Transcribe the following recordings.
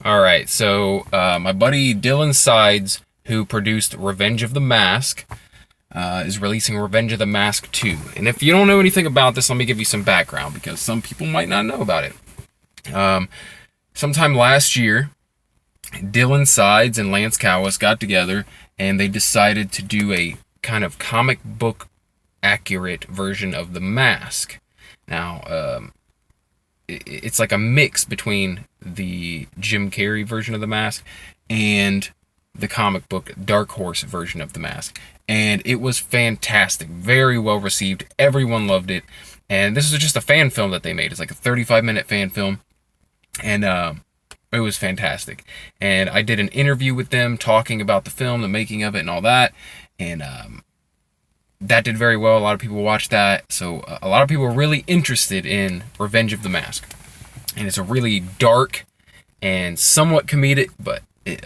All right, so my buddy Dylan Sides, who produced Revenge of the Mask, is releasing Revenge of the Mask 2. And if you don't know anything about this, let me give you some background, because some people might not know about it. Sometime last year, Dylan Sides and Lance Cowis got together, and they decided to do a kind of comic book accurate version of The Mask. Now, it's like a mix between the Jim Carrey version of The Mask and the comic book Dark Horse version of The Mask. And it was fantastic. Very well received. Everyone loved it. And this is just a fan film that they made. It's like a 35-minute fan film. And it was fantastic. And I did an interview with them talking about the film, the making of it, and all that. And that did very well. A lot of people watched that. So a lot of people were really interested in Revenge of the Mask. And it's a really dark and somewhat comedic, but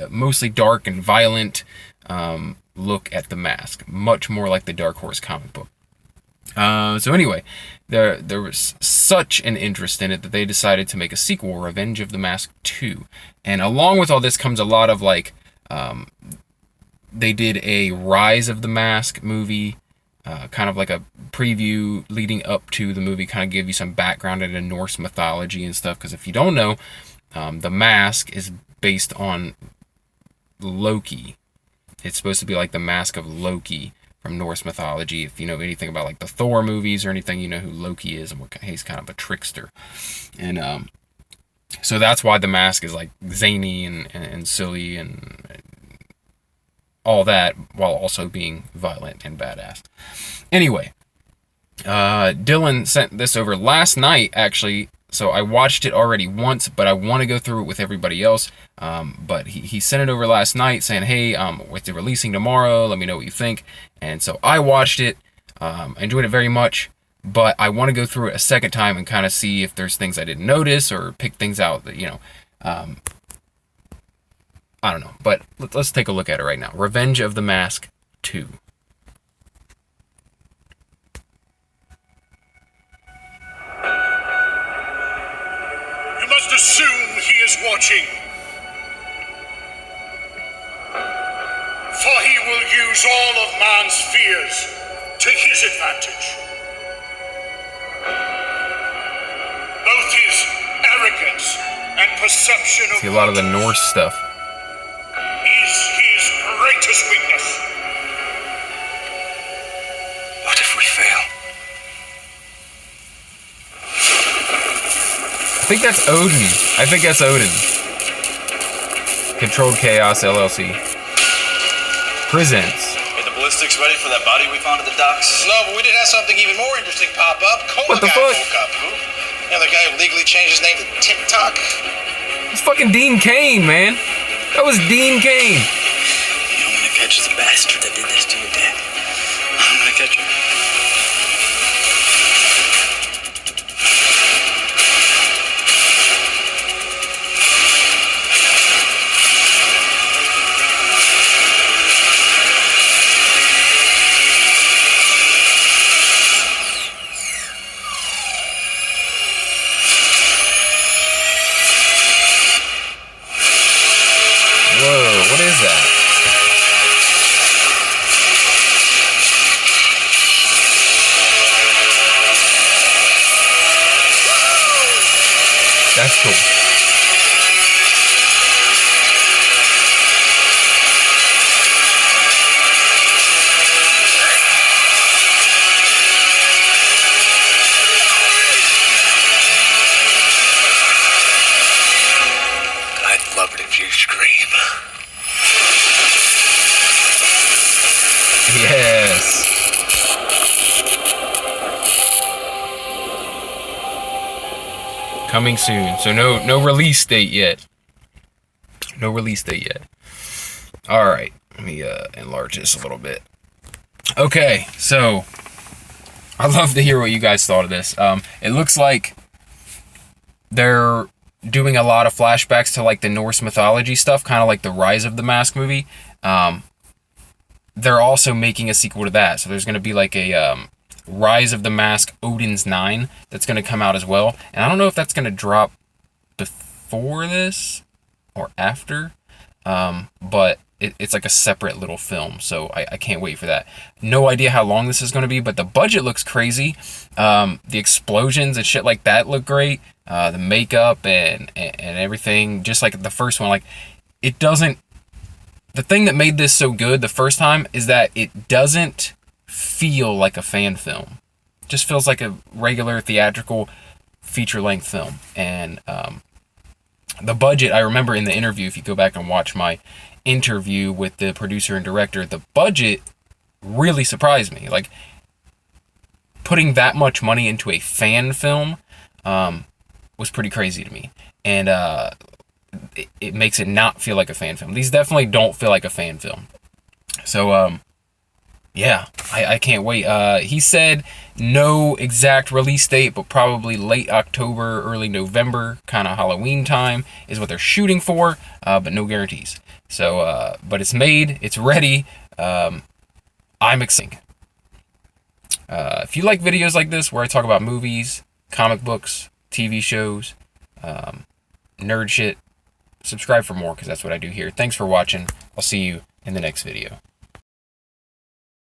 mostly dark and violent look at the Mask. Much more like the Dark Horse comic book. So anyway, there was such an interest in it that they decided to make a sequel, Revenge of the Mask 2. And along with all this comes a lot of like, they did a Rise of the Mask movie, kind of like a preview leading up to the movie, kind of give you some background into Norse mythology and stuff. Because if you don't know, the Mask is based on Loki. It's supposed to be like the Mask of Loki from Norse mythology. If you know anything about like the Thor movies or anything, you know who Loki is and what he's kind of a trickster. And so that's why the Mask is like zany and silly and all that, while also being violent and badass. Anyway, Dylan sent this over last night, actually. So I watched it already once, but I want to go through it with everybody else. But he sent it over last night saying, hey, with the releasing tomorrow, let me know what you think. And so I watched it. I enjoyed it very much. But I want to go through it a second time and kind of see if there's things I didn't notice or pick things out that, I don't know. But let's take a look at it right now. Revenge of the Mask 2. Must assume he is watching, for he will use all of man's fears to his advantage. Both his arrogance and perception of See a lot of the Norse stuff. Is his greatest weakness. What if we fail? I think that's Odin. Controlled Chaos LLC presents. Get the ballistics ready for that body we found at the docks? No, but we did have something even more interesting pop up. What the fuck? Woke up. Who? You know, the guy who legally changed his name to TikTok. It's fucking Dean Cain, man. That was Dean Cain. You know, I'm gonna catch the bastard that did this to your dad. I'm gonna catch him. Whoa, what is that? That's cool. I'd love it if you scream. Yes. Coming soon. So no release date yet. No release date yet. All right. Let me enlarge this a little bit. Okay. So I'd love to hear what you guys thought of this. It looks like they're doing a lot of flashbacks to like the Norse mythology stuff, kind of like the Rise of the Mask movie. They're also making a sequel to that. So there's going to be like a Rise of the Mask Odin's 9 that's going to come out as well. And I don't know if that's going to drop before this or after, but it's like a separate little film, so I can't wait for that. No idea how long this is going to be, but the budget looks crazy. The explosions and shit like that look great. The makeup and everything, just like the first one. Like, it doesn't... The thing that made this so good the first time is that it doesn't feel like a fan film. It just feels like a regular theatrical feature-length film. And the budget, I remember in the interview, if you go back and watch my interview with the producer and director, the budget really surprised me. Like, putting that much money into a fan film was pretty crazy to me. And it makes it not feel like a fan film. These definitely don't feel like a fan film. So, yeah, I can't wait. He said no exact release date, but probably late October, early November, kind of Halloween time is what they're shooting for, but no guarantees. So, but it's made, it's ready. I'm excited. If you like videos like this, where I talk about movies, comic books, TV shows, nerd shit, subscribe for more, because that's what I do here. Thanks for watching. I'll see you in the next video.